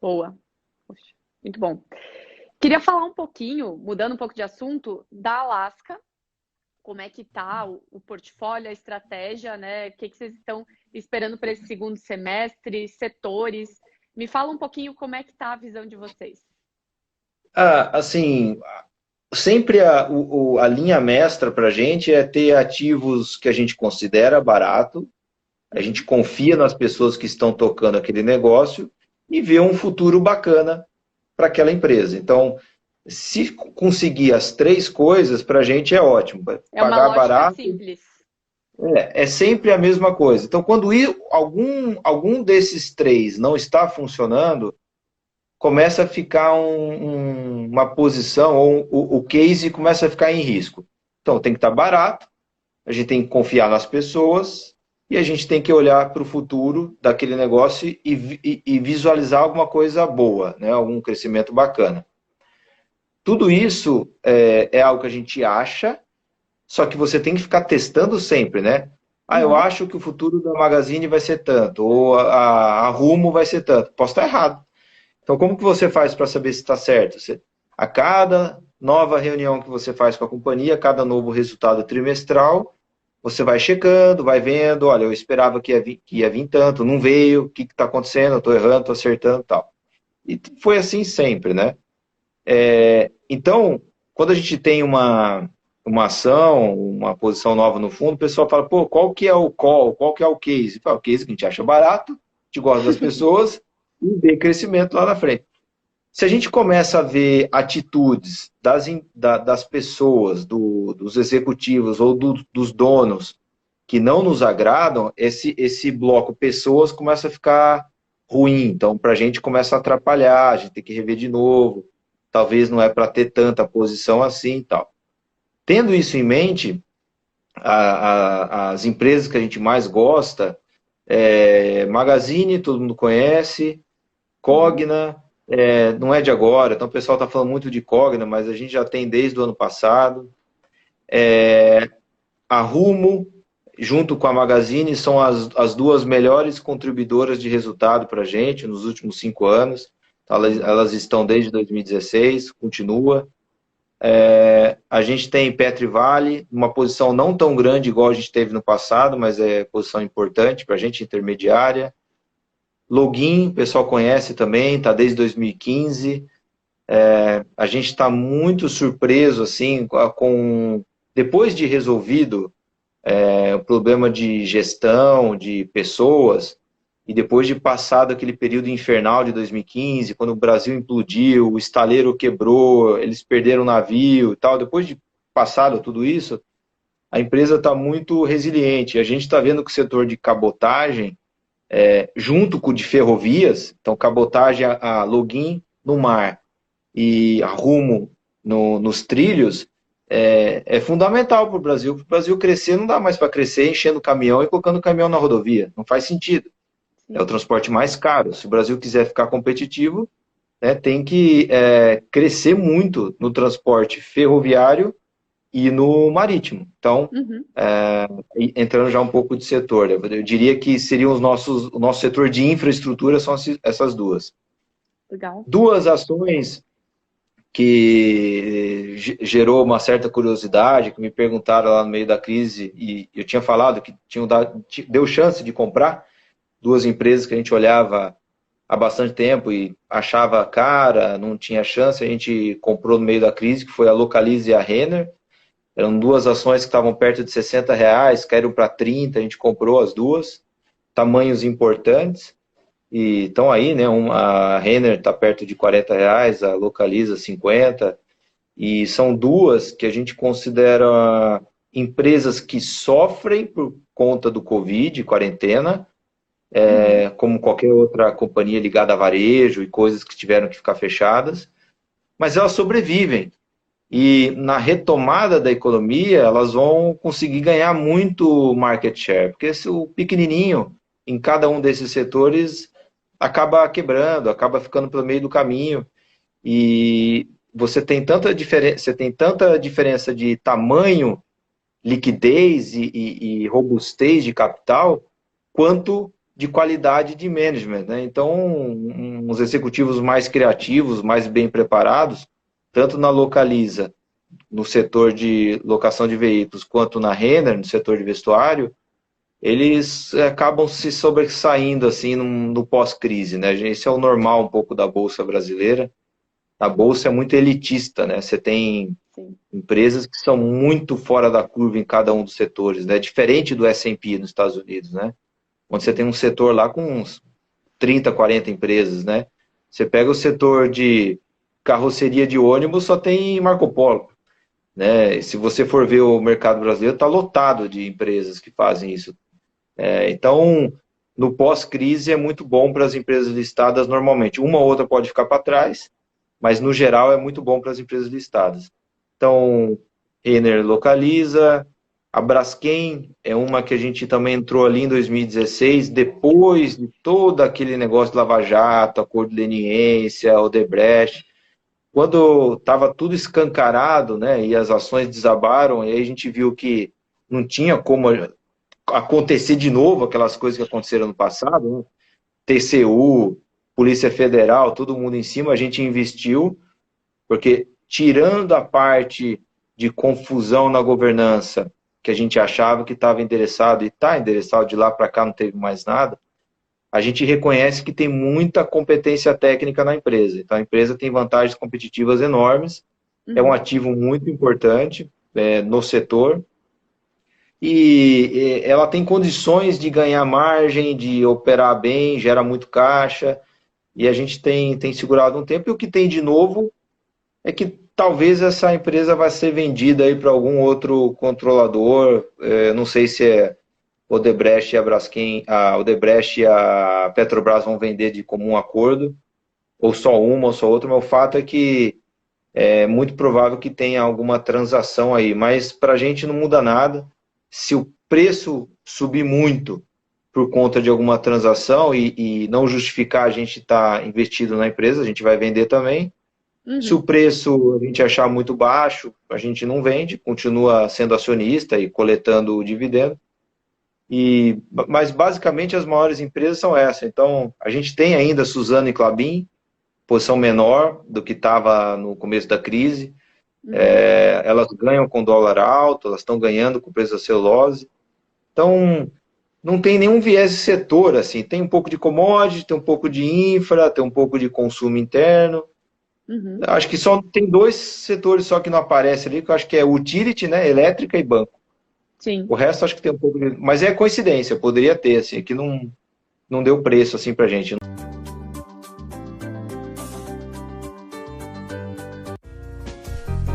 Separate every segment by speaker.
Speaker 1: Boa. Poxa, muito bom. Queria falar um pouquinho, mudando um pouco de assunto, da Alaska. Como é que está o portfólio, a estratégia, né? O que vocês estão esperando para esse segundo semestre, setores? Me fala um pouquinho como é que está a visão de vocês.
Speaker 2: Assim, sempre a linha mestra para a gente é ter ativos que a gente considera barato, a gente
Speaker 1: Uhum.
Speaker 2: confia nas pessoas que estão tocando aquele negócio e vê um futuro bacana para aquela empresa. Então, se conseguir as três coisas, para a gente é ótimo.
Speaker 1: É uma
Speaker 2: Pagar
Speaker 1: lógica
Speaker 2: barato
Speaker 1: simples.
Speaker 2: é sempre a mesma coisa. Então, quando algum desses três não está funcionando, começa a ficar uma posição, ou o case começa a ficar em risco. Então, tem que estar barato, a gente tem que confiar nas pessoas e a gente tem que olhar para o futuro daquele negócio e visualizar alguma coisa boa, né? Algum crescimento bacana. Tudo isso é algo que a gente acha, só que você tem que ficar testando sempre, né? Eu
Speaker 1: Uhum.
Speaker 2: acho que o futuro da Magazine vai ser tanto, ou a Rumo vai ser tanto. Posso estar errado. Então, como que você faz para saber se está certo? A cada nova reunião que você faz com a companhia, cada novo resultado trimestral, você vai checando, vai vendo, olha, eu esperava que ia vir tanto, não veio, o que está acontecendo, eu estou errando, estou acertando e tal. E foi assim sempre, né? Então, quando a gente tem uma ação, uma posição nova no fundo, o pessoal fala, pô, qual que é o call, qual que é o case? Fala, o case que a gente acha barato, a gente gosta das pessoas e vê crescimento lá na frente. Se a gente começa a ver atitudes das pessoas, dos executivos ou dos donos que não nos agradam, esse bloco pessoas começa a ficar ruim. Então, para a gente começa a atrapalhar, a gente tem que rever de novo. Talvez não é para ter tanta posição assim e tal. Tendo isso em mente, as empresas que a gente mais gosta, Magazine, todo mundo conhece,
Speaker 1: Uhum.
Speaker 2: Cogna, não é de agora, então o pessoal está falando muito de Cogna, mas a gente já tem desde o ano passado. A Rumo, junto com a Magazine, são as duas melhores contribuidoras de resultado para a gente nos últimos 5 anos.
Speaker 1: Uhum.
Speaker 2: Elas estão desde 2016, continua. A gente tem Petro e Vale, uma posição não tão grande igual a gente teve no passado, mas é posição importante para a gente, intermediária. Login, o pessoal conhece também, está desde 2015. A gente está muito surpreso assim depois de resolvido o problema de gestão de pessoas e depois de passado aquele período infernal de 2015, quando o Brasil implodiu, o estaleiro quebrou, eles perderam o navio e tal, depois de passado tudo isso, a empresa está muito resiliente. A gente está vendo que o setor de cabotagem, junto com o de ferrovias, então cabotagem a login no mar e a rumo nos trilhos, é fundamental para o Brasil. Para o Brasil crescer, não dá mais para crescer enchendo o caminhão e colocando o caminhão na rodovia. Não faz sentido. É o
Speaker 1: Sim.
Speaker 2: transporte mais caro. Se o Brasil quiser ficar competitivo, né, tem que crescer muito no transporte ferroviário e no marítimo. Então,
Speaker 1: Uhum.
Speaker 2: entrando já um pouco de setor, eu diria que seriam o nosso setor de infraestrutura são essas duas.
Speaker 1: Legal.
Speaker 2: Duas ações que gerou uma certa curiosidade, que me perguntaram lá no meio da crise, e eu tinha falado que deu chance de comprar duas empresas que a gente olhava há bastante tempo e achava cara, não tinha chance, a gente comprou no meio da crise, que foi a Localize e a Renner. Eram duas ações que estavam perto de R$ 60, caíram para 30, a gente comprou as duas, tamanhos importantes. E estão aí, né? A Renner está perto de R$ 40, a Localiza 50. E são duas que a gente considera empresas que sofrem por conta do Covid, quarentena,
Speaker 1: Uhum.
Speaker 2: como qualquer outra companhia ligada a varejo e coisas que tiveram que ficar fechadas, mas elas sobrevivem. E na retomada da economia, elas vão conseguir ganhar muito market share, porque se o pequenininho em cada um desses setores acaba quebrando, acaba ficando pelo meio do caminho. E você tem tanta diferença de tamanho, liquidez e robustez de capital, quanto de qualidade de management, né? Então, uns executivos mais criativos, mais bem preparados, tanto na Localiza, no setor de locação de veículos, quanto na Renner, no setor de vestuário, eles acabam se sobressaindo assim no pós-crise, né? Esse é o normal um pouco da Bolsa brasileira. A Bolsa é muito elitista, né? Você tem
Speaker 1: Sim.
Speaker 2: empresas que são muito fora da curva em cada um dos setores, né? Diferente do S&P nos Estados Unidos, né? Onde você tem um setor lá com uns 30, 40 empresas, né? Você pega o setor de carroceria de ônibus, só tem Marco Polo, né? Se você for ver o mercado brasileiro, está lotado de empresas que fazem isso. Então, no pós-crise é muito bom para as empresas listadas normalmente. Uma ou outra pode ficar para trás, mas no geral é muito bom para as empresas listadas. Então, Renner Localiza, a Braskem é uma que a gente também entrou ali em 2016, depois de todo aquele negócio de Lava Jato, acordo de leniência, Odebrecht, quando estava tudo escancarado, né, e as ações desabaram, e aí a gente viu que não tinha como acontecer de novo aquelas coisas que aconteceram no passado, né? TCU, Polícia Federal, todo mundo em cima, a gente investiu, porque tirando a parte de confusão na governança, que a gente achava que estava endereçado, e está endereçado, de lá para cá não teve mais nada, a gente reconhece que tem muita competência técnica na empresa. Então a empresa tem vantagens competitivas enormes, é um ativo muito importante no setor, e ela tem condições de ganhar margem, de operar bem, gera muito caixa, e a gente tem segurado um tempo, e o que tem de novo é que talvez essa empresa vai ser vendida aí para algum outro controlador, não sei se é Odebrecht e a Braskem, a Odebrecht e a Petrobras vão vender de comum acordo, ou só uma ou só outra, mas o fato é que é muito provável que tenha alguma transação aí, mas para a gente não muda nada. Se o preço subir muito por conta de alguma transação e não justificar a gente estar investido na empresa, a gente vai vender também. Se o preço a gente achar muito baixo, a gente não vende, continua sendo acionista e coletando o dividendo. Mas basicamente as maiores empresas são essas. Então a gente tem ainda Suzano e Klabin, posição menor do que estava no começo da crise. Elas ganham com dólar alto, elas estão ganhando com o preço da celulose. Então, não tem nenhum viés de setor, assim. Tem um pouco de commodity, tem um pouco de infra, tem um pouco de consumo interno. Acho que só tem dois setores só que não aparecem ali, que eu acho que é utility, né, elétrica e banco.
Speaker 1: Sim.
Speaker 2: O resto acho que tem um pouco de... Mas é coincidência, poderia ter, assim, que não deu preço, assim, pra gente.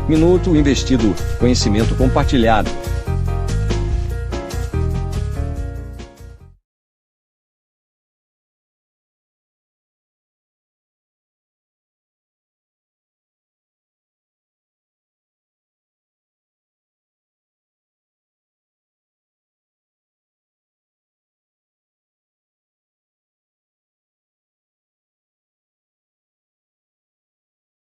Speaker 3: Minuto Investido, conhecimento compartilhado.